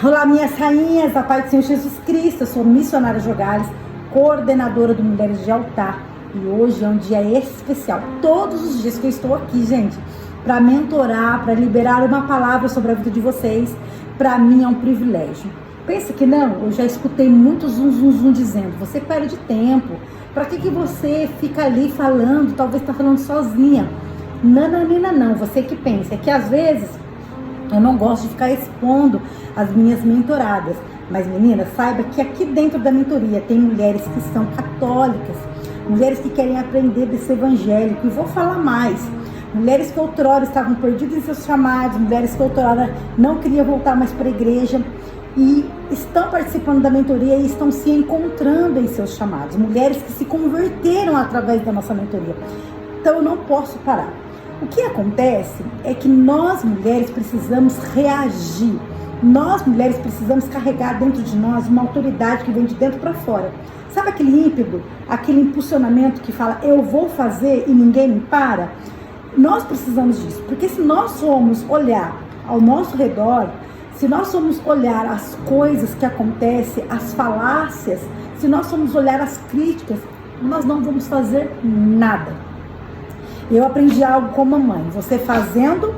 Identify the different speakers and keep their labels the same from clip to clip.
Speaker 1: Olá, minhas rainhas, a paz do Senhor Jesus Cristo. Eu sou missionária Jogales, coordenadora do Mulheres de Altar. E hoje é um dia especial. Todos os dias que eu estou aqui, gente, para mentorar, para liberar uma palavra sobre a vida de vocês, para mim é um privilégio. Pensa que não, eu já escutei muitos zum dizendo, você perde tempo. Para que você fica ali falando, talvez está falando sozinha? Não, você que pensa. É que às vezes eu não gosto de ficar expondo as minhas mentoradas. Mas meninas, saiba que aqui dentro da mentoria tem mulheres que são católicas, mulheres que querem aprender desse evangélico. E vou falar mais. Mulheres que outrora estavam perdidas em seus chamados, mulheres que outrora não queriam voltar mais para a igreja e estão participando da mentoria e estão se encontrando em seus chamados. Mulheres que se converteram através da nossa mentoria. Então eu não posso parar. O que acontece é que nós mulheres precisamos reagir. Nós mulheres precisamos carregar dentro de nós uma autoridade que vem de dentro para fora. Sabe aquele ímpeto, aquele impulsionamento que fala eu vou fazer e ninguém me para? Nós precisamos disso, porque se nós formos olhar ao nosso redor, se nós formos olhar as coisas que acontecem, as falácias, se nós formos olhar as críticas, nós não vamos fazer nada. Eu aprendi algo com a mamãe. Você fazendo,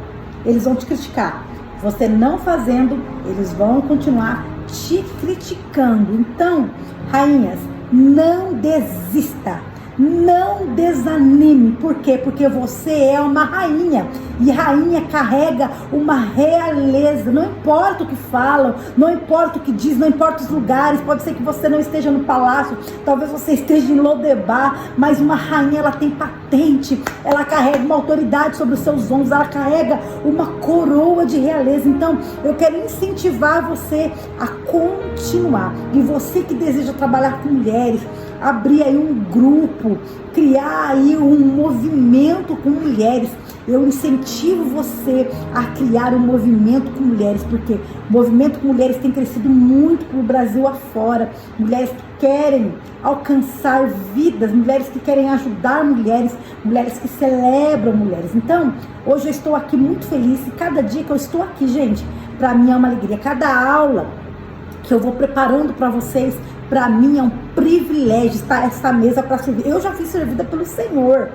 Speaker 1: eles vão te criticar. Você não fazendo, eles vão continuar te criticando. Então, rainhas, não desista. Não desanime. Por quê? Porque você é uma rainha. E rainha carrega uma realeza. Não importa o que falam, não importa o que diz, não importa os lugares. Pode ser que você não esteja no palácio, talvez você esteja em Lodebar, mas uma rainha, ela tem patente. Ela carrega uma autoridade sobre os seus ombros. Ela carrega uma coroa de realeza. Então, eu quero incentivar você a continuar. E você que deseja trabalhar com mulheres, abrir aí um grupo, criar aí um movimento com mulheres. Eu incentivo você a criar um movimento com mulheres, porque o movimento com mulheres tem crescido muito para o Brasil afora. Mulheres que querem alcançar vidas, mulheres que querem ajudar mulheres, mulheres que celebram mulheres. Então, hoje eu estou aqui muito feliz e cada dia que eu estou aqui, gente, para mim é uma alegria. Cada aula que eu vou preparando para vocês, para mim é um privilégio estar essa mesa para servir. Eu já fui servida pelo Senhor.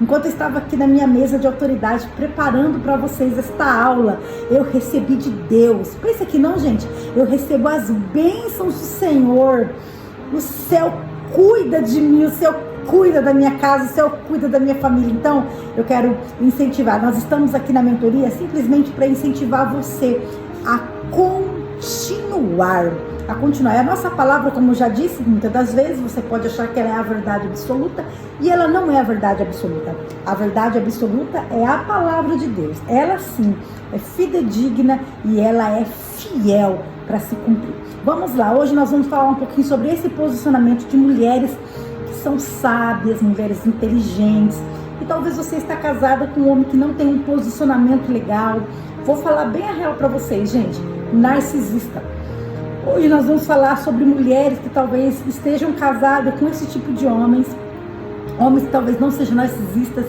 Speaker 1: Enquanto eu estava aqui na minha mesa de autoridade, preparando para vocês esta aula, eu recebi de Deus. Pensa que não, gente. Eu recebo as bênçãos do Senhor. O céu cuida de mim, o céu cuida da minha casa, o céu cuida da minha família. Então, eu quero incentivar. Nós estamos aqui na mentoria simplesmente para incentivar você a continuar. É a nossa palavra, como eu já disse muitas das vezes, você pode achar que ela é a verdade absoluta e ela não é a verdade absoluta. A verdade absoluta é a palavra de Deus. Ela sim é fidedigna e ela é fiel para se cumprir. Vamos lá, hoje nós vamos falar um pouquinho sobre esse posicionamento de mulheres que são sábias, mulheres inteligentes. E talvez você está casada com um homem que não tem um posicionamento legal. Vou falar bem a real para vocês, gente. Narcisista. Hoje nós vamos falar sobre mulheres que talvez estejam casadas com esse tipo de homens que talvez não sejam narcisistas,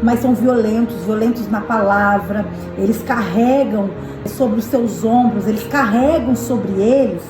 Speaker 1: mas são violentos na palavra. Eles carregam sobre os seus ombros, eles carregam sobre eles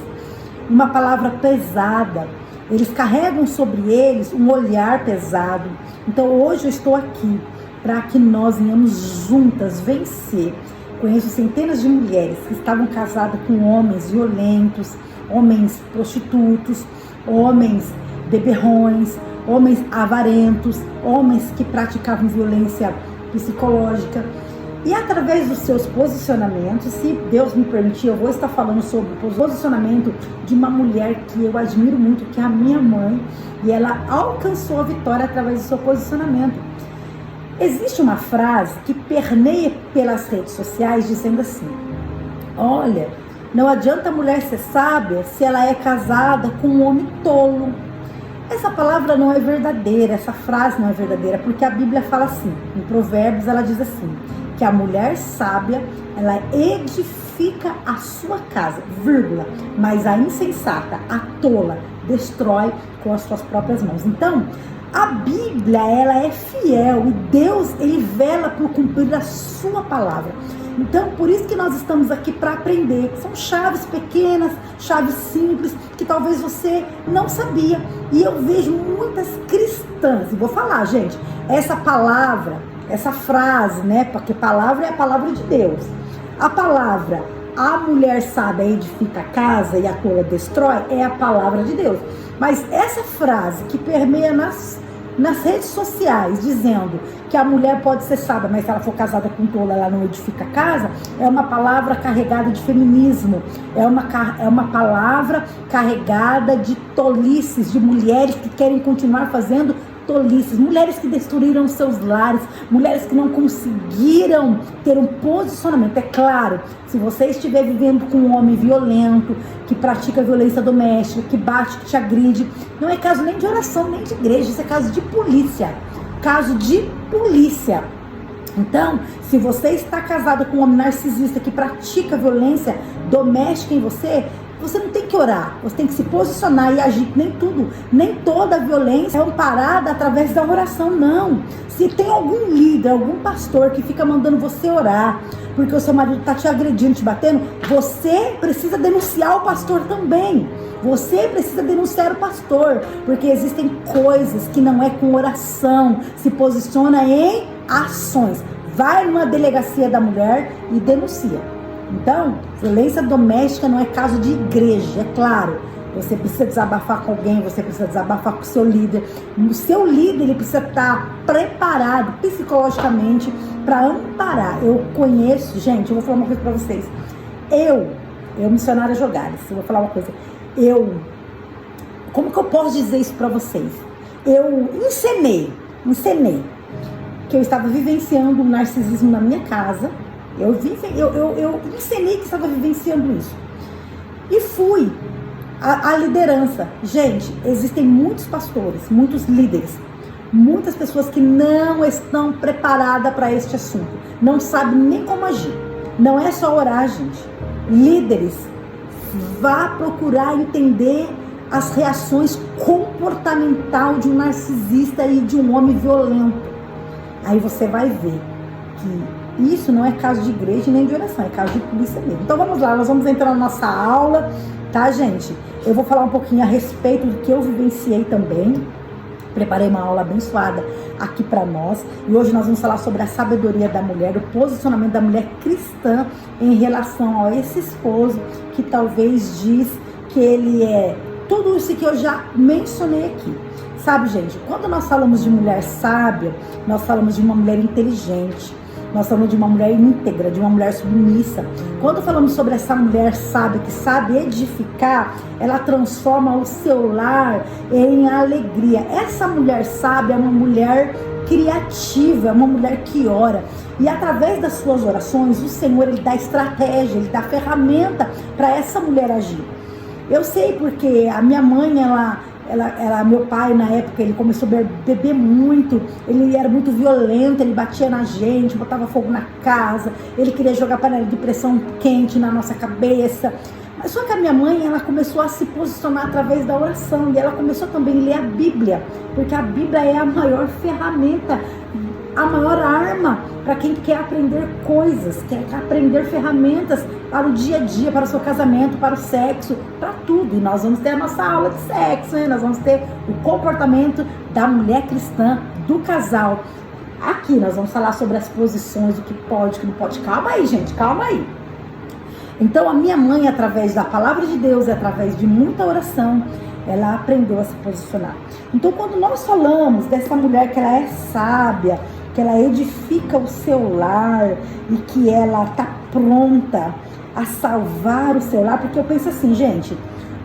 Speaker 1: uma palavra pesada, eles carregam sobre eles um olhar pesado. Então hoje eu estou aqui para que nós venhamos juntas vencer. Conheço centenas de mulheres que estavam casadas com homens violentos, homens prostitutos, homens beberrões, homens avarentos, homens que praticavam violência psicológica. E através dos seus posicionamentos, se Deus me permitir, eu vou estar falando sobre o posicionamento de uma mulher que eu admiro muito, que é a minha mãe, e ela alcançou a vitória através do seu posicionamento. Existe uma frase que permeia pelas redes sociais dizendo assim: olha, não adianta a mulher ser sábia se ela é casada com um homem tolo. Essa palavra não é verdadeira, essa frase não é verdadeira, porque a Bíblia fala assim, em Provérbios ela diz assim, que a mulher sábia, ela edifica a sua casa, vírgula, mas a insensata, a tola, destrói com as suas próprias mãos. Então, a Bíblia, ela é fiel e Deus, ele vela por cumprir a sua palavra. Então, por isso que nós estamos aqui para aprender. São chaves pequenas, chaves simples, que talvez você não sabia. E eu vejo muitas cristãs, e vou falar, gente, essa palavra, essa frase, né? Porque palavra é a palavra de Deus. A palavra, a mulher sábia edifica a casa e a tola destrói, é a palavra de Deus. Mas essa frase que permeia nas redes sociais, dizendo que a mulher pode ser sábia, mas se ela for casada com tola, ela não edifica a casa, é uma palavra carregada de feminismo, é uma palavra carregada de tolices, de mulheres que querem continuar fazendo tolices, mulheres que destruíram seus lares, mulheres que não conseguiram ter um posicionamento. É claro, se você estiver vivendo com um homem violento, que pratica violência doméstica, que bate, que te agride, não é caso nem de oração, nem de igreja, isso é caso de polícia. Caso de polícia. Então, se você está casado com um homem narcisista que pratica violência doméstica em você, você não tem que orar, você tem que se posicionar e agir. Nem toda violência é amparada através da oração, não. Se tem algum líder, algum pastor que fica mandando você orar, porque o seu marido está te agredindo, te batendo, você precisa denunciar o pastor também. Você precisa denunciar o pastor, porque existem coisas que não é com oração, se posiciona em ações. Vai numa delegacia da mulher e denuncia. Então, violência doméstica não é caso de igreja, é claro. Você precisa desabafar com alguém, você precisa desabafar com o seu líder. O seu líder, ele precisa estar preparado psicologicamente para amparar. Eu conheço, gente, eu vou falar uma coisa para vocês. Eu missionária Jogales, eu vou falar uma coisa. Como que eu posso dizer isso para vocês? Eu encenei que eu estava vivenciando um narcisismo na minha casa. Eu encenei que estava vivenciando isso. E fui à liderança. Gente, existem muitos pastores, muitos líderes, muitas pessoas que não estão preparadas para este assunto. Não sabem nem como agir. Não é só orar, gente. Líderes, vá procurar entender as reações comportamentais de um narcisista e de um homem violento. Aí você vai ver que isso não é caso de igreja nem de oração, é caso de polícia mesmo. Então vamos lá, nós vamos entrar na nossa aula, tá, gente? Eu vou falar um pouquinho a respeito do que eu vivenciei também. Preparei uma aula abençoada aqui para nós. E hoje nós vamos falar sobre a sabedoria da mulher, o posicionamento da mulher cristã em relação a esse esposo que talvez diz que ele é tudo isso que eu já mencionei aqui. Sabe, gente, quando nós falamos de mulher sábia, nós falamos de uma mulher inteligente. Nós falamos de uma mulher íntegra, de uma mulher submissa. Quando falamos sobre essa mulher sábia, que sabe edificar, ela transforma o seu lar em alegria. Essa mulher sábia é uma mulher criativa, é uma mulher que ora. E através das suas orações, o Senhor, Ele dá estratégia, Ele dá ferramenta para essa mulher agir. Eu sei porque a minha mãe, meu pai na época, ele começou a beber muito, ele era muito violento, ele batia na gente, botava fogo na casa, ele queria jogar panela de pressão quente na nossa cabeça. Mas só que a minha mãe, ela começou a se posicionar através da oração, e ela começou também a ler a Bíblia, porque a Bíblia é a maior ferramenta, a maior arma para quem quer aprender coisas, quer aprender ferramentas para o dia a dia, para o seu casamento, para o sexo, para tudo. E nós vamos ter a nossa aula de sexo, né? Nós vamos ter o comportamento da mulher cristã, do casal. Aqui nós vamos falar sobre as posições, o que pode, o que não pode. Calma aí, gente, calma aí. Então a minha mãe, através da palavra de Deus e através de muita oração, ela aprendeu a se posicionar. Então quando nós falamos dessa mulher que ela é sábia, que ela edifica o seu lar e que ela está pronta a salvar o seu lar, porque eu penso assim, gente,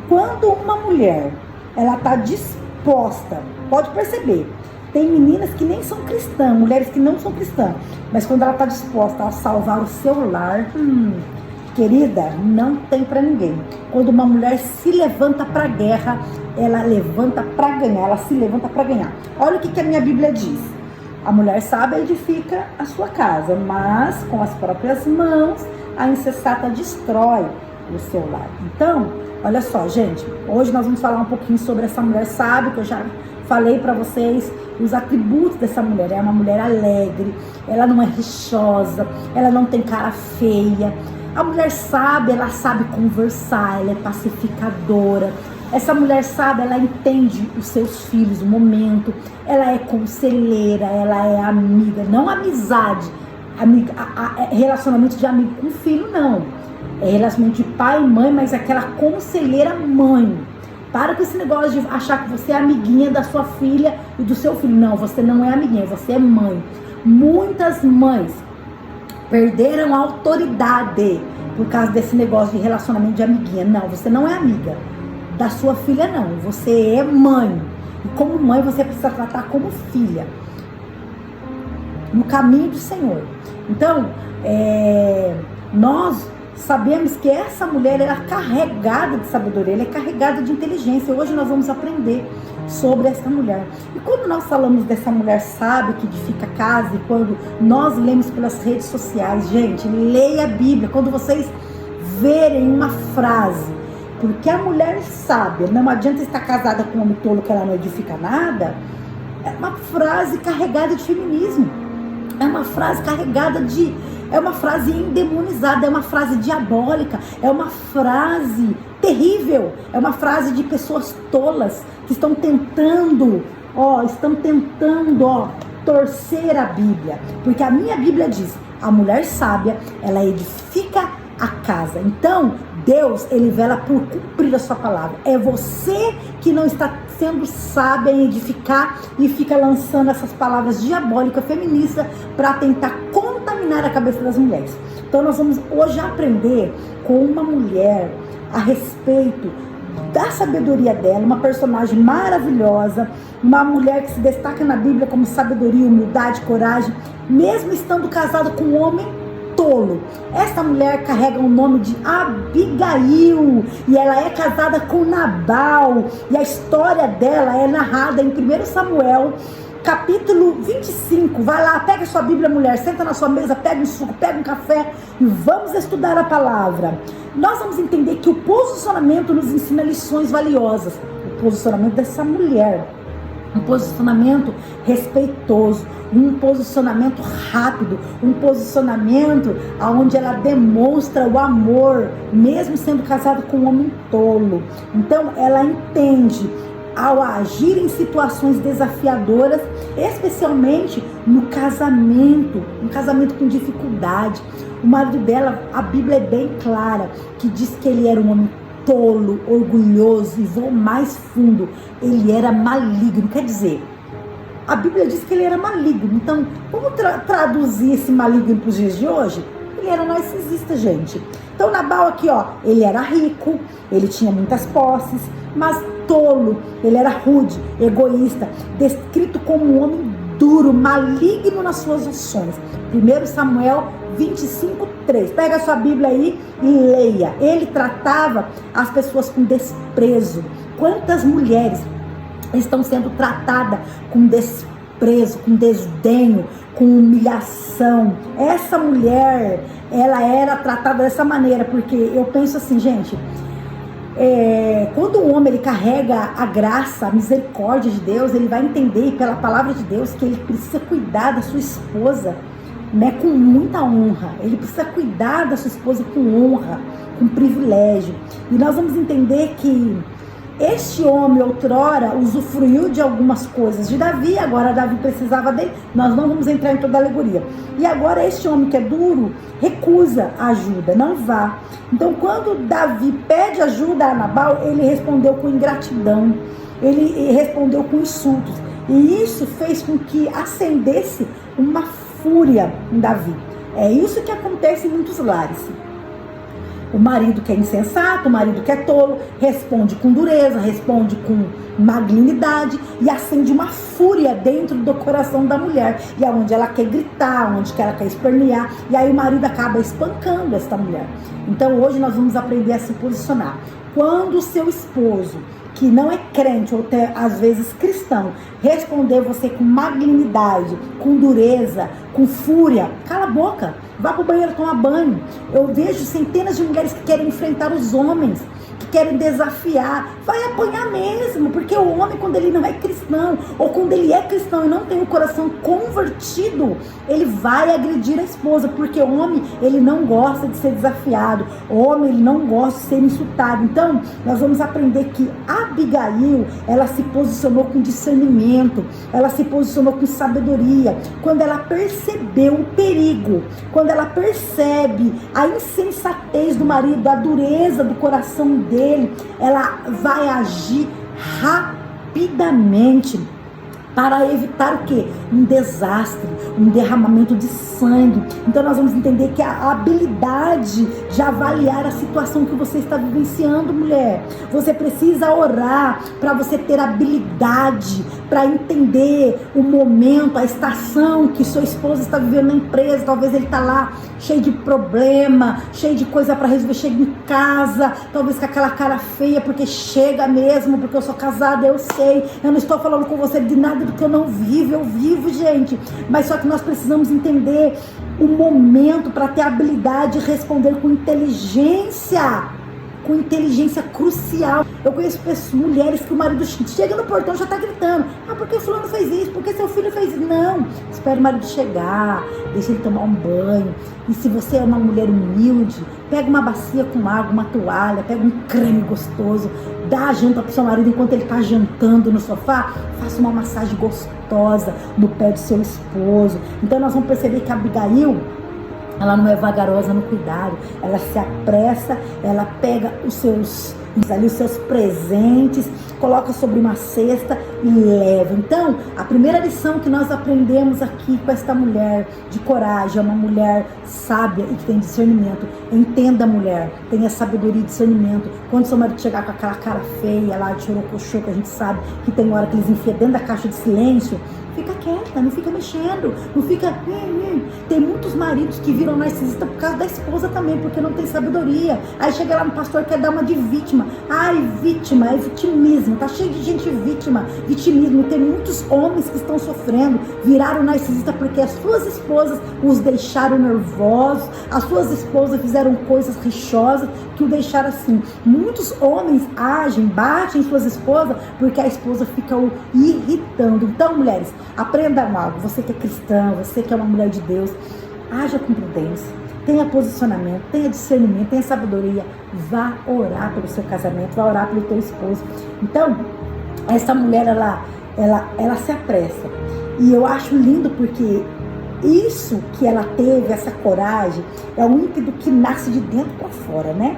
Speaker 1: quando uma mulher, ela está disposta, pode perceber, tem meninas que nem são cristãs, mulheres que não são cristãs, mas quando ela está disposta a salvar o seu lar, querida, não tem para ninguém. Quando uma mulher se levanta para a guerra, ela levanta para ganhar, ela se levanta para ganhar. Olha o que a minha Bíblia diz. A mulher sábia edifica a sua casa, mas com as próprias mãos a insensata destrói o seu lar. Então, olha só, gente, hoje nós vamos falar um pouquinho sobre essa mulher sábia, que eu já falei para vocês os atributos dessa mulher. É uma mulher alegre, ela não é rixosa, ela não tem cara feia. A mulher sábia, ela sabe conversar, ela é pacificadora. Essa mulher sábia, ela entende os seus filhos, o momento. Ela é conselheira, ela é amiga, não amizade. Relacionamento de amigo com filho, não. É relacionamento de pai e mãe, mas aquela conselheira mãe. Para com esse negócio de achar que você é amiguinha da sua filha e do seu filho. Não, você não é amiguinha, você é mãe. Muitas mães perderam a autoridade por causa desse negócio de relacionamento de amiguinha. Não, você não é amiga da sua filha, não. Você é mãe. E como mãe, você precisa tratar como filha. No caminho do Senhor. Então, nós sabemos que essa mulher é carregada de sabedoria, ela é carregada de inteligência. Hoje nós vamos aprender sobre essa mulher. E quando nós falamos dessa mulher sábia que edifica a casa, e quando nós lemos pelas redes sociais, gente, leia a Bíblia. Quando vocês verem uma frase, porque a mulher sábia, não adianta estar casada com um homem tolo que ela não edifica nada, é uma frase carregada de feminismo. É uma frase carregada de... É uma frase endemonizada, é uma frase diabólica, é uma frase terrível, é uma frase de pessoas tolas que estão tentando torcer a Bíblia. Porque a minha Bíblia diz, a mulher sábia, ela edifica a casa. Então, Deus, ele vela por cumprir a sua palavra. É você que não está sendo sábia em edificar e fica lançando essas palavras diabólicas, feministas, para tentar contaminar a cabeça das mulheres. Então nós vamos hoje aprender com uma mulher a respeito da sabedoria dela, uma personagem maravilhosa, uma mulher que se destaca na Bíblia como sabedoria, humildade, coragem, mesmo estando casada com um homem tolo. Essa mulher carrega o nome de Abigail e ela é casada com Nabal, e a história dela é narrada em 1 Samuel capítulo 25. Vai lá, pega sua Bíblia, mulher, senta na sua mesa, pega um suco, pega um café e vamos estudar a palavra. Nós vamos entender que o posicionamento nos ensina lições valiosas. O posicionamento dessa mulher, um posicionamento respeitoso, um posicionamento rápido, um posicionamento onde ela demonstra o amor, mesmo sendo casada com um homem tolo. Então ela entende, ao agir em situações desafiadoras, especialmente no casamento, um casamento com dificuldade. O marido dela, a Bíblia é bem clara, que diz que ele era um homem tolo, orgulhoso, e vou mais fundo, ele era maligno. Quer dizer, a Bíblia diz que ele era maligno. Então, vamos traduzir esse maligno para os dias de hoje? Ele era narcisista, gente. Então, Nabal aqui, ele era rico, ele tinha muitas posses, mas tolo, ele era rude, egoísta, descrito como um homem duro, maligno nas suas ações. 1 Samuel 25:3. Pega a sua Bíblia aí e leia. Ele tratava as pessoas com desprezo. Quantas mulheres estão sendo tratadas com desprezo, com desdenho, com humilhação? Essa mulher, ela era tratada dessa maneira, porque eu penso assim, gente, quando o homem ele carrega a graça, a misericórdia de Deus, ele vai entender pela palavra de Deus que ele precisa cuidar da sua esposa, né, com muita honra. Ele precisa cuidar da sua esposa com honra, com privilégio. E nós vamos entender que este homem outrora usufruiu de algumas coisas de Davi, agora Davi precisava dele. Nós não vamos entrar em toda a alegoria. E agora este homem que é duro recusa a ajuda, não vá. Então quando Davi pede ajuda a Nabal, ele respondeu com ingratidão, ele respondeu com insultos. E isso fez com que acendesse uma fúria em Davi. É isso que acontece em muitos lares. O marido que é insensato, o marido que é tolo, responde com dureza, responde com malignidade e acende uma fúria dentro do coração da mulher. E é onde ela quer gritar, onde ela quer espernear, e aí o marido acaba espancando esta mulher. Então hoje nós vamos aprender a se posicionar. Quando o seu esposo, que não é crente ou até às vezes cristão, responder você com malignidade, com dureza, com fúria. Cala a boca, vá pro banheiro tomar banho. Eu vejo centenas de mulheres que querem enfrentar os homens, que querem desafiar. Vai apanhar mesmo, porque o homem, quando ele não é cristão, ou quando ele é cristão e não tem o coração convertido, ele vai agredir a esposa, porque o homem, ele não gosta de ser desafiado, o homem, ele não gosta de ser insultado. Então, nós vamos aprender que Abigail, ela se posicionou com discernimento, ela se posicionou com sabedoria, quando ela percebeu o perigo, quando ela percebe a insensatez do marido, a dureza do coração dele, ela vai agir rapidamente para evitar o quê? Um desastre, um derramamento de sangue. Então nós vamos entender que a habilidade de avaliar a situação que você está vivenciando, mulher. Você precisa orar para você ter habilidade para entender o momento, a estação que sua esposa está vivendo na empresa. Talvez ele está lá cheio de problema, cheio de coisa para resolver, chega em casa, talvez com aquela cara feia, porque chega mesmo, porque eu sou casada, eu sei, eu não estou falando com você de nada do que eu não vivo, eu vivo, gente, mas só que nós precisamos entender o momento para ter habilidade de responder com inteligência crucial. Eu conheço pessoas, mulheres que o marido chega no portão e já está gritando: ah, por que fulano fez isso? Por que seu filho fez isso? Não, espera o marido chegar, deixa ele tomar um banho. E se você é uma mulher humilde, pega uma bacia com água, uma toalha, pega um creme gostoso, dá a janta para o seu marido enquanto ele está jantando no sofá, faça uma massagem gostosa no pé do seu esposo. Então nós vamos perceber que a Abigail, ela não é vagarosa no cuidado, ela se apressa, ela pega os seus presentes, coloca sobre uma cesta e leva. Então, a primeira lição que nós aprendemos aqui com esta mulher de coragem, é uma mulher sábia e que tem discernimento. Entenda, mulher, tenha sabedoria e discernimento. Quando seu marido chegar com aquela cara feia lá de chorocochô, que a gente sabe que tem hora que eles enfiam dentro da caixa de silêncio, fica quieta, não fica mexendo, não fica... Tem muitos maridos que viram narcisista por causa da esposa também, porque não tem sabedoria. Aí chega lá no pastor, quer dar uma de vítima. Ai, vítima, é vitimismo, tá cheio de gente vítima, vitimismo. Tem muitos homens que estão sofrendo, viraram narcisista porque as suas esposas os deixaram nervosos, as suas esposas fizeram coisas rixosas que o deixaram assim. Muitos homens agem, batem suas esposas porque a esposa fica o irritando. Então, mulheres, aprendam algo. Você que é cristã, você que é uma mulher de Deus, haja com prudência, tenha posicionamento, tenha discernimento, tenha sabedoria. Vá orar pelo seu casamento, vá orar pelo teu esposo. Então, essa mulher, ela se apressa. E eu acho lindo porque isso que ela teve, essa coragem, é o ímpeto que nasce de dentro para fora, né?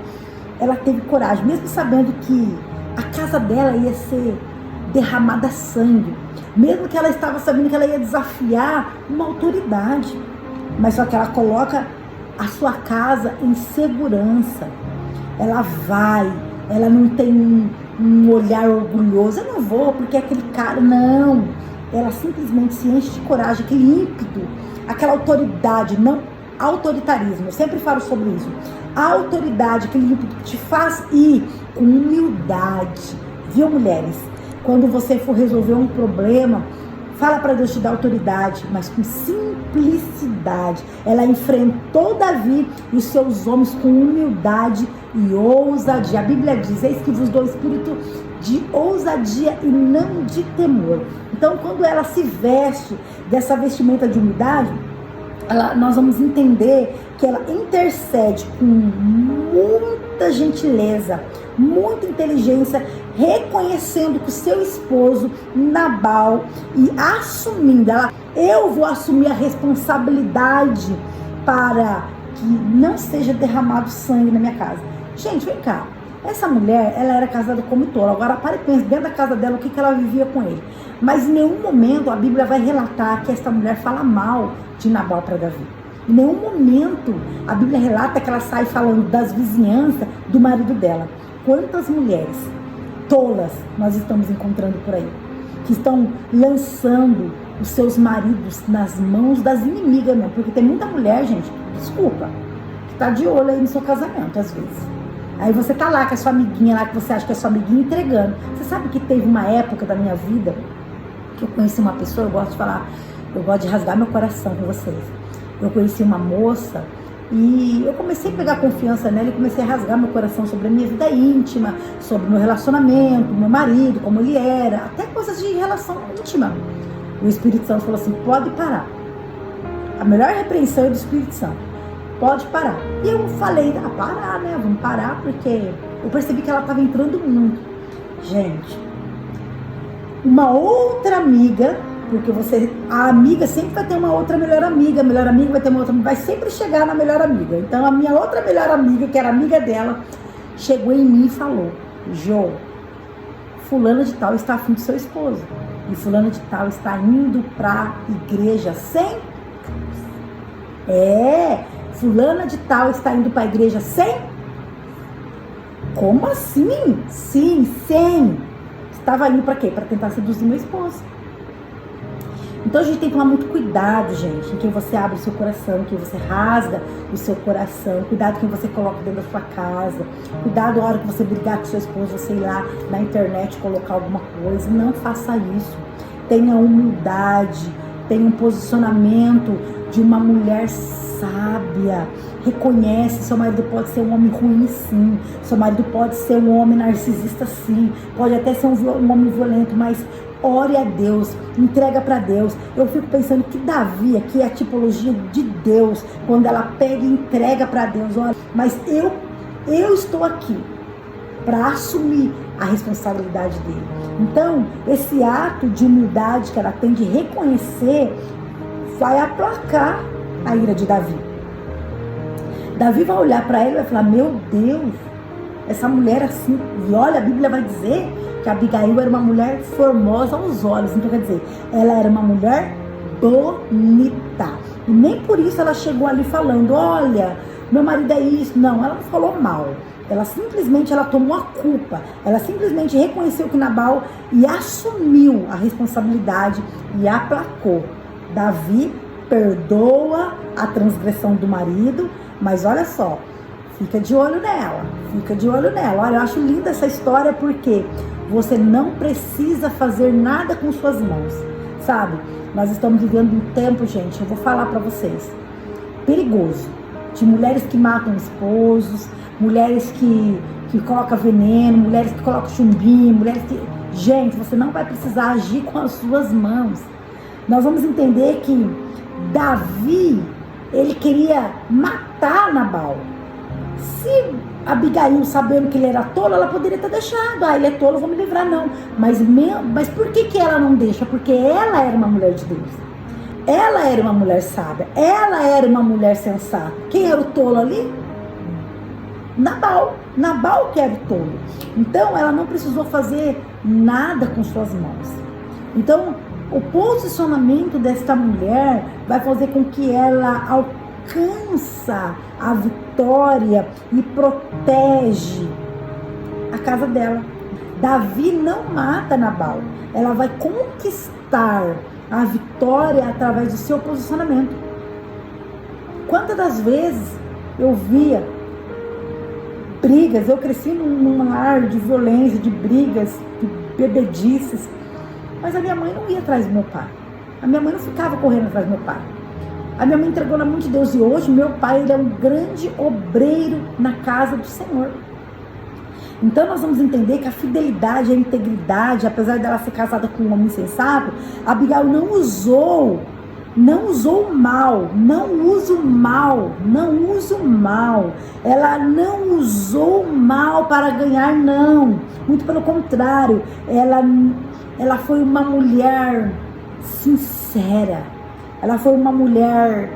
Speaker 1: Ela teve coragem, mesmo sabendo que a casa dela ia ser derramada sangue, mesmo que ela estava sabendo que ela ia desafiar uma autoridade, mas só que ela coloca a sua casa em segurança. Ela vai, ela não tem um olhar orgulhoso, eu não vou porque é aquele cara, não. Ela simplesmente se enche de coragem, aquele ímpeto, aquela autoridade, não autoritarismo, eu sempre falo sobre isso. A autoridade, aquele ímpeto que te faz ir com humildade, viu, mulheres? Quando você for resolver um problema, fala para Deus te dar autoridade, mas com simplicidade. Ela enfrentou Davi e os seus homens com humildade e ousadia. A Bíblia diz: eis que vos dou espírito de ousadia e não de temor. Então, quando ela se veste dessa vestimenta de humildade, nós vamos entender que ela intercede com muita gentileza, muita inteligência, reconhecendo que o seu esposo Nabal, e assumindo, eu vou assumir a responsabilidade para que não seja derramado sangue na minha casa. Gente, vem cá, essa mulher, ela era casada como tola. Agora para e pensa, dentro da casa dela, o que ela vivia com ele. Mas em nenhum momento a Bíblia vai relatar que essa mulher fala mal de Nabal para Davi. Em nenhum momento a Bíblia relata que ela sai falando das vizinhanças do marido dela. Quantas mulheres tolas nós estamos encontrando por aí, que estão lançando os seus maridos nas mãos das inimigas mesmo, porque tem muita mulher, gente, desculpa, que tá de olho aí no seu casamento às vezes. Aí você tá lá com a sua amiguinha lá, que você acha que é sua amiguinha, entregando. Você sabe que teve uma época da minha vida que eu conheci uma pessoa, eu gosto de falar eu gosto de rasgar meu coração com vocês. Eu conheci uma moça e eu comecei a pegar confiança nela e comecei a rasgar meu coração sobre a minha vida íntima, sobre o meu relacionamento, meu marido, como ele era, até coisas de relação íntima. O Espírito Santo falou assim, pode parar. A melhor repreensão é do Espírito Santo. Pode parar. E eu falei, parar, né? Vamos parar, porque eu percebi que ela estava entrando muito. Gente, uma outra amiga, porque a amiga sempre vai ter uma outra melhor amiga vai ter uma outra, vai sempre chegar na melhor amiga. Então a minha outra melhor amiga, que era amiga dela, chegou em mim e falou, Jô, fulana de tal está afim do seu esposo. E fulana de tal está indo pra igreja sem... fulana de tal está indo pra igreja sem... Como assim? Sim, sem. Estava indo pra quê? Pra tentar seduzir meu esposo. Então a gente tem que tomar muito cuidado, gente, em quem você abre o seu coração, em quem você rasga o seu coração, cuidado com quem você coloca dentro da sua casa, cuidado na hora que você brigar com seu esposo, você ir lá na internet colocar alguma coisa, não faça isso. Tenha humildade, tenha um posicionamento de uma mulher sábia. Reconhece, seu marido pode ser um homem ruim sim, seu marido pode ser um homem narcisista sim, pode até ser um homem violento, mas ore a Deus, entrega para Deus. Eu fico pensando que Davi aqui é a tipologia de Deus, quando ela pega e entrega para Deus. Olha, mas eu estou aqui para assumir a responsabilidade dele. Então, esse ato de humildade que ela tem de reconhecer vai aplacar a ira de Davi. Davi vai olhar para ela e vai falar, meu Deus, essa mulher assim, e olha, a Bíblia vai dizer que Abigail era uma mulher formosa aos olhos, então quer dizer, ela era uma mulher bonita, e nem por isso ela chegou ali falando, olha, meu marido é isso, não, ela não falou mal, ela simplesmente tomou a culpa, ela simplesmente reconheceu que Nabal e assumiu a responsabilidade e aplacou. Davi perdoa a transgressão do marido, mas olha só, fica de olho nela. Olha, eu acho linda essa história porque você não precisa fazer nada com suas mãos, sabe? Nós estamos vivendo um tempo, gente, eu vou falar pra vocês, perigoso, de mulheres que matam esposos, mulheres que colocam veneno, mulheres que colocam chumbinho, mulheres que... Gente, você não vai precisar agir com as suas mãos. Nós vamos entender que Davi, ele queria matar Nabal. Se Abigail, sabendo que ele era tolo, ela poderia ter deixado. Ele é tolo, eu vou me livrar, não. Mas por que ela não deixa? Porque ela era uma mulher de Deus. Ela era uma mulher sábia. Ela era uma mulher sensata. Quem era o tolo ali? Nabal que era o tolo. Então, ela não precisou fazer nada com suas mãos. Então, o posicionamento desta mulher vai fazer com que ela alcança a vitória e protege a casa dela. Davi não mata Nabal, ela vai conquistar a vitória através do seu posicionamento. Quantas das vezes eu via brigas, eu cresci num lar de violência, de brigas, de bebedices, mas a minha mãe não ia atrás do meu pai. A minha mãe não ficava correndo atrás do meu pai. A minha mãe entregou na mão de Deus. E hoje meu pai, ele é um grande obreiro na casa do Senhor. Então nós vamos entender que a fidelidade, a integridade, apesar dela ser casada com um homem insensato, Abigail não usou o mal, não usa o mal. Ela não usou o mal para ganhar, não. Muito pelo contrário, ela foi uma mulher sincera, ela foi uma mulher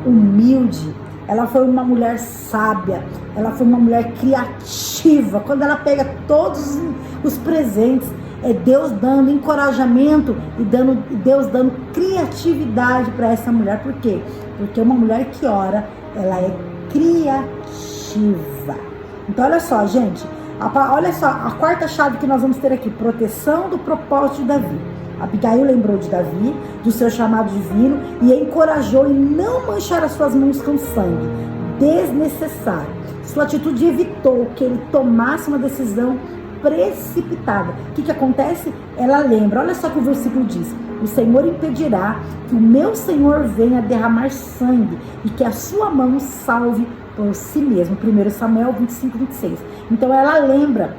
Speaker 1: humilde, ela foi uma mulher sábia, ela foi uma mulher criativa. Quando ela pega todos os presentes, é Deus dando encorajamento e Deus dando criatividade para essa mulher. Por quê? Porque uma mulher que ora, ela é criativa. Então olha só, gente, olha só, a quarta chave que nós vamos ter aqui, proteção do propósito de Davi. Abigail lembrou de Davi, do seu chamado divino, e encorajou em não manchar as suas mãos com sangue desnecessário. Sua atitude evitou que ele tomasse uma decisão precipitada. O que acontece? Ela lembra, olha só que o versículo diz: o Senhor impedirá que o meu Senhor venha derramar sangue e que a sua mão salve por si mesmo. 1 Samuel 25, 26. Então ela lembra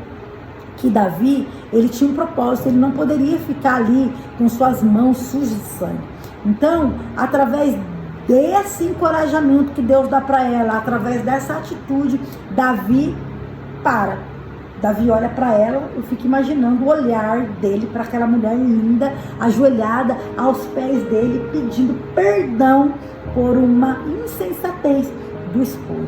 Speaker 1: que Davi, ele tinha um propósito, ele não poderia ficar ali com suas mãos sujas de sangue. Então, através desse encorajamento que Deus dá para ela, através dessa atitude, Davi olha para ela, eu fico imaginando o olhar dele para aquela mulher linda, ajoelhada aos pés dele, pedindo perdão por uma insensatez do esposo.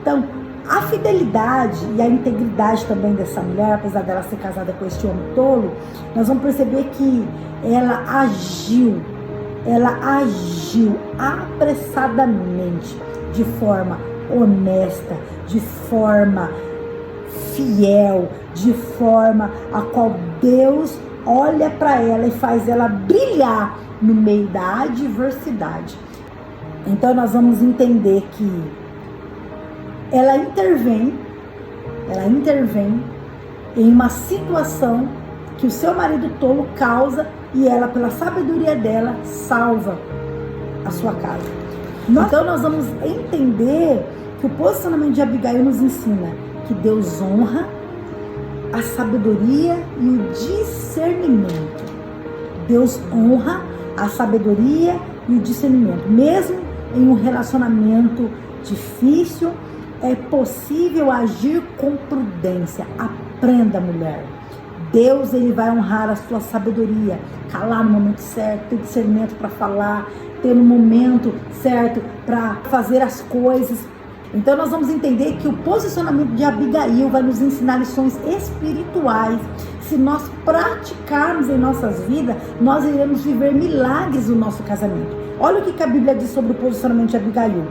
Speaker 1: Então, a fidelidade e a integridade também dessa mulher, apesar dela ser casada com este homem tolo, nós vamos perceber que ela agiu apressadamente, de forma honesta, de forma fiel, de forma a qual Deus olha para ela e faz ela brilhar no meio da adversidade. Então nós vamos entender que ela intervém em uma situação que o seu marido tolo causa, e ela, pela sabedoria dela, salva a sua casa. Então nós vamos entender que o posicionamento de Abigail nos ensina que Deus honra a sabedoria e o discernimento. Deus honra a sabedoria e o discernimento. Mesmo em um relacionamento difícil, é possível agir com prudência. Aprenda, mulher. Deus, ele vai honrar a sua sabedoria, calar no momento certo, ter discernimento para falar, ter no momento certo para fazer as coisas. Então nós vamos entender que o posicionamento de Abigail vai nos ensinar lições espirituais. Se nós praticarmos em nossas vidas, nós iremos viver milagres no nosso casamento. Olha o que a Bíblia diz sobre o posicionamento de Abigail: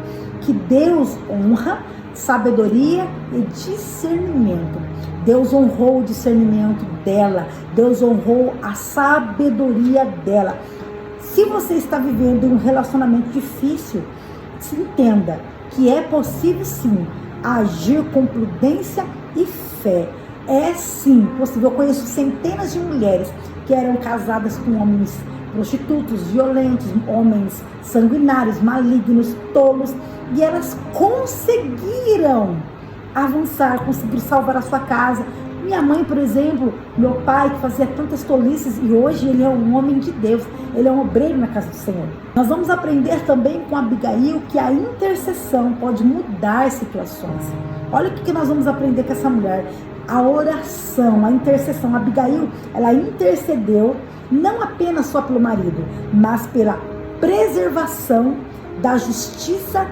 Speaker 1: que Deus honra sabedoria e discernimento. Deus honrou o discernimento dela, Deus honrou a sabedoria dela. Se você está vivendo um relacionamento difícil, se entenda que é possível sim agir com prudência e fé. É sim possível. Eu conheço centenas de mulheres que eram casadas com homens prostitutos, violentos, homens sanguinários, malignos, tolos, e elas conseguiram avançar, conseguiram salvar a sua casa. Minha mãe, por exemplo, meu pai, que fazia tantas tolices, e hoje ele é um homem de Deus, ele é um obreiro na casa do Senhor. Nós vamos aprender também com Abigail que a intercessão pode mudar situações. Olha o que nós vamos aprender com essa mulher: a oração, a intercessão. Abigail, ela intercedeu não apenas só pelo marido, mas pela preservação da justiça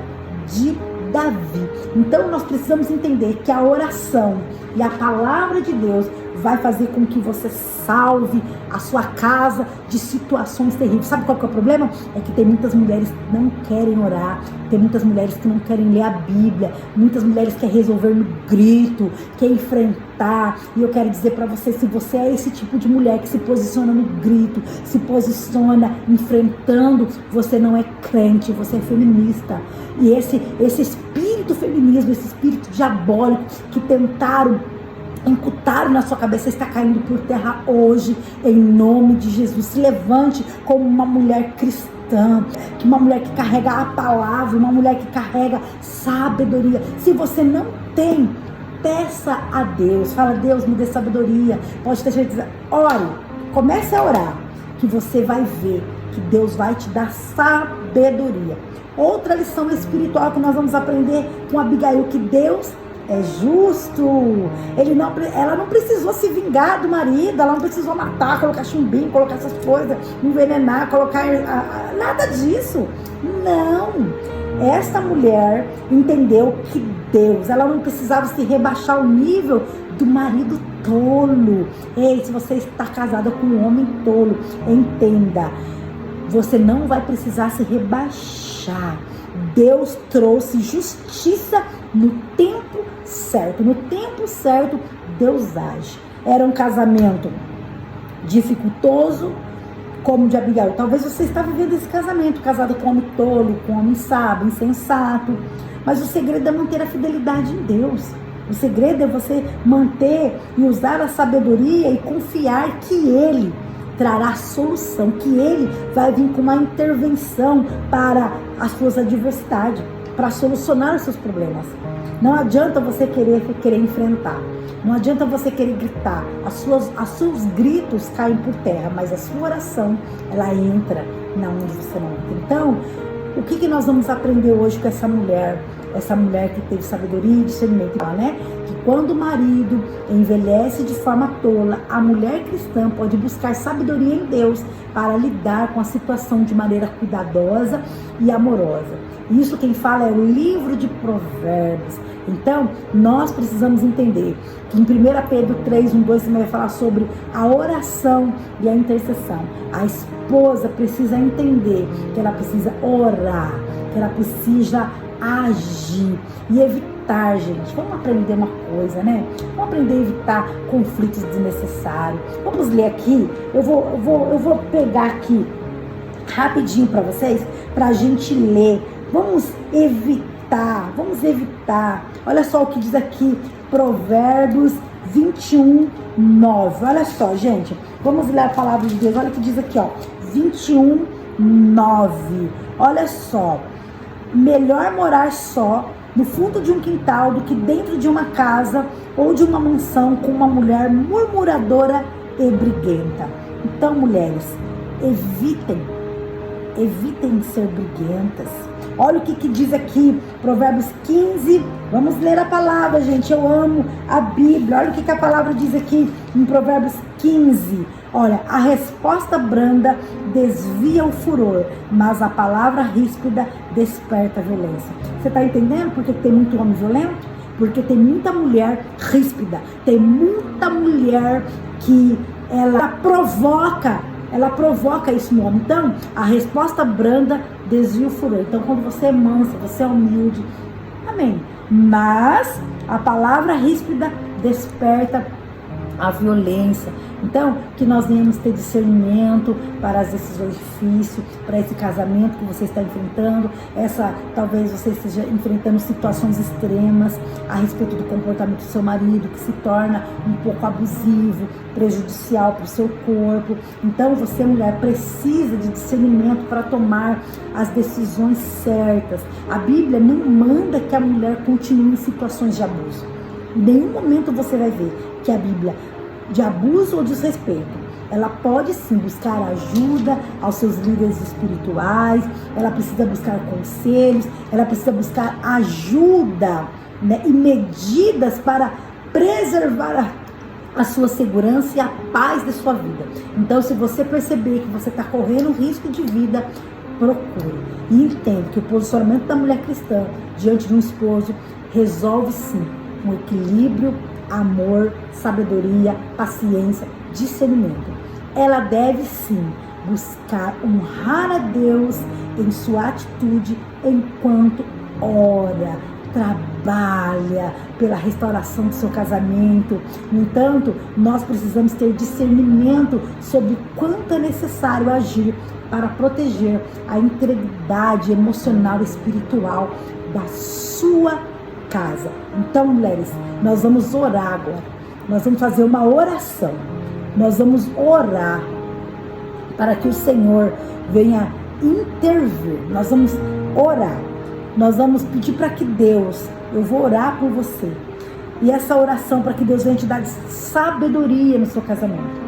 Speaker 1: de Davi. Então nós precisamos entender que a oração e a palavra de Deus vai fazer com que você salve a sua casa de situações terríveis. Sabe qual que é o problema? É que tem muitas mulheres que não querem orar, tem muitas mulheres que não querem ler a Bíblia, muitas mulheres que querem resolver no grito, querem enfrentar. E eu quero dizer para você, se você é esse tipo de mulher que se posiciona no grito, se posiciona enfrentando, você não é crente, você é feminista. E esse espírito feminismo, esse espírito diabólico que tentaram imputaram na sua cabeça, está caindo por terra hoje, em nome de Jesus. Se levante como uma mulher cristã, que uma mulher que carrega a palavra, uma mulher que carrega sabedoria. Se você não tem, peça a Deus, fala: Deus, me dê sabedoria. Pode ter certeza, ore, comece a orar, que você vai ver que Deus vai te dar sabedoria. Outra lição espiritual que nós vamos aprender com Abigail, que Deus é justo. Ela não precisou se vingar do marido, ela não precisou matar, colocar chumbinho, colocar essas coisas, envenenar, colocar nada disso. Não. Essa mulher entendeu que Deus, ela não precisava se rebaixar ao nível do marido tolo. Ei, se você está casada com um homem tolo, entenda, você não vai precisar se rebaixar. Deus trouxe justiça no tempo certo. No tempo certo, Deus age. Era um casamento dificultoso, como o de Abigail. Talvez você está vivendo esse casamento, casado com um homem tolo, com um homem sábio, insensato. Mas o segredo é manter a fidelidade em Deus. O segredo é você manter e usar a sabedoria e confiar que Ele trará solução, que Ele vai vir com uma intervenção para as suas adversidades, para solucionar os seus problemas. Não adianta você querer enfrentar. Não adianta você querer gritar. Os seus gritos caem por terra, mas a sua oração, ela entra na onde você não entra. Então, o que nós vamos aprender hoje com essa mulher? Essa mulher que teve sabedoria e discernimento, né? Que quando o marido envelhece de forma tola, a mulher cristã pode buscar sabedoria em Deus para lidar com a situação de maneira cuidadosa e amorosa. Isso quem fala é o livro de Provérbios. Então, nós precisamos entender que em 1 Pedro 3, 1, 2 também vai falar sobre a oração e a intercessão. A esposa precisa entender que ela precisa orar, que ela precisa agir e evitar, gente. Vamos aprender uma coisa, né? Vamos aprender a evitar conflitos desnecessários. Vamos ler aqui. Eu vou pegar aqui rapidinho para vocês, para a gente ler. Vamos evitar. Olha só o que diz aqui, Provérbios 21, 9. Olha só, gente. Vamos ler a palavra de Deus. Olha o que diz aqui, ó. 21, 9. Olha só. Melhor morar só no fundo de um quintal do que dentro de uma casa ou de uma mansão com uma mulher murmuradora e briguenta. Então, mulheres, evitem ser briguentas. Olha o que diz aqui, Provérbios 15. Vamos ler a palavra, gente. Eu amo a Bíblia. Olha o que a palavra diz aqui em Provérbios 15. Olha, a resposta branda desvia o furor, mas a palavra ríspida desperta a violência. Você está entendendo por que tem muito homem violento? Porque tem muita mulher ríspida. Tem muita mulher que ela provoca isso no homem. Então, a resposta branda desvia o furor. Então, quando você é mansa, você é humilde, amém. Mas a palavra ríspida desperta a violência. Então, que nós venhamos ter discernimento para as decisões difíceis, para esse casamento que você está enfrentando, talvez você esteja enfrentando situações extremas a respeito do comportamento do seu marido, que se torna um pouco abusivo, prejudicial para o seu corpo. Então, você, mulher, precisa de discernimento para tomar as decisões certas. A Bíblia não manda que a mulher continue em situações de abuso. Em nenhum momento você vai ver que a Bíblia, de abuso ou desrespeito, ela pode sim buscar ajuda aos seus líderes espirituais, ela precisa buscar conselhos, ela precisa buscar ajuda, né, e medidas para preservar a sua segurança e a paz da sua vida. Então, se você perceber que você está correndo risco de vida, procure e entenda que o posicionamento da mulher cristã diante de um esposo resolve sim com equilíbrio, amor, sabedoria, paciência, discernimento. Ela deve sim buscar honrar a Deus em sua atitude enquanto ora, trabalha pela restauração do seu casamento. No entanto, nós precisamos ter discernimento sobre o quanto é necessário agir para proteger a integridade emocional e espiritual da sua casa. Então, mulheres, nós vamos orar agora. Nós vamos fazer uma oração. Nós vamos orar para que o Senhor venha intervir. Nós vamos orar. Nós vamos pedir para que Deus, eu vou orar por você. E essa oração para que Deus venha te dar sabedoria no seu casamento.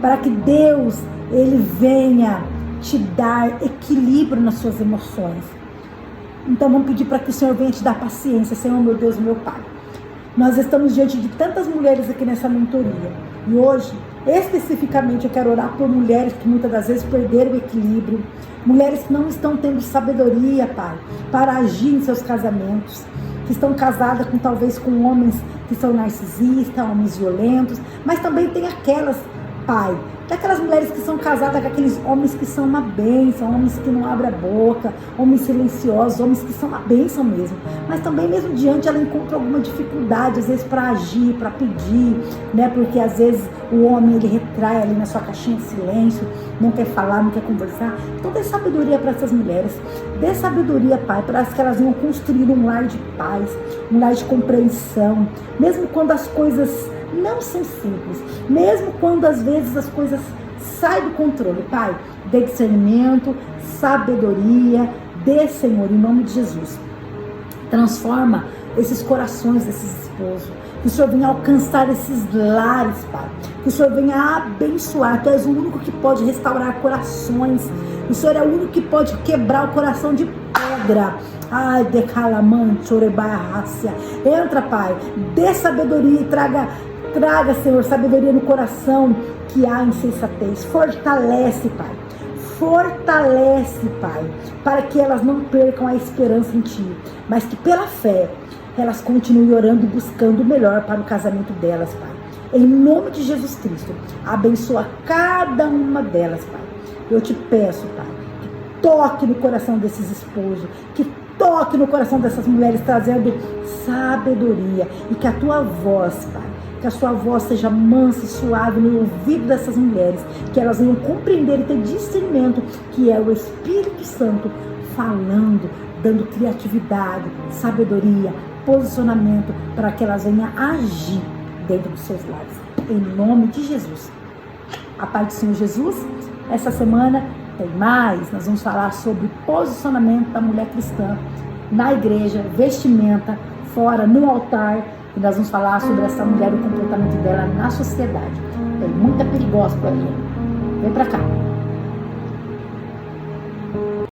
Speaker 1: Para que Deus, Ele venha te dar equilíbrio nas suas emoções. Então vamos pedir para que o Senhor venha te dar paciência. Senhor, meu Deus, meu Pai, nós estamos diante de tantas mulheres aqui nessa mentoria. E hoje, especificamente, eu quero orar por mulheres que muitas das vezes perderam o equilíbrio. Mulheres que não estão tendo sabedoria, Pai, para agir em seus casamentos. Que estão casadas talvez com homens que são narcisistas, homens violentos. Mas também tem aquelas, Pai, daquelas mulheres que são casadas com aqueles homens que são uma bênção, homens que não abrem a boca, homens silenciosos, homens que são uma bênção mesmo. Mas também mesmo diante ela encontra alguma dificuldade, às vezes para agir, para pedir, né? Porque às vezes o homem ele retrai ali na sua caixinha de silêncio, não quer falar, não quer conversar. Então dê sabedoria para essas mulheres, dê sabedoria, Pai, para que elas venham construir um lar de paz, um lar de compreensão, mesmo quando as coisas não são simples, mesmo quando às vezes as coisas saem do controle. Pai, dê discernimento, sabedoria, dê, Senhor, em nome de Jesus. Transforma esses corações desses esposos, que o Senhor venha alcançar esses lares, Pai, que o Senhor venha abençoar. Tu és o único que pode restaurar corações, o Senhor é o único que pode quebrar o coração de pedra. Ai, decalamante, orebarrácia. Entra, Pai, dê sabedoria e traga, Senhor, sabedoria no coração que há insensatez. Fortalece, Pai. Fortalece, Pai, para que elas não percam a esperança em Ti, mas que pela fé elas continuem orando e buscando o melhor para o casamento delas, Pai. Em nome de Jesus Cristo, abençoa cada uma delas, Pai. Eu te peço, Pai, que toque no coração desses esposos, que toque no coração dessas mulheres, trazendo sabedoria, e que a Tua voz, Pai, que a Sua voz seja mansa e suave no ouvido dessas mulheres, que elas venham compreender e ter discernimento, que é o Espírito Santo falando, dando criatividade, sabedoria, posicionamento, para que elas venham agir dentro dos seus lares. Em nome de Jesus. A paz do Senhor Jesus. Essa semana tem mais. Nós vamos falar sobre posicionamento da mulher cristã na igreja, vestimenta, fora, no altar. E nós vamos falar sobre essa mulher e o comportamento dela na sociedade. Tem muita perigosa por aí. Vem pra cá.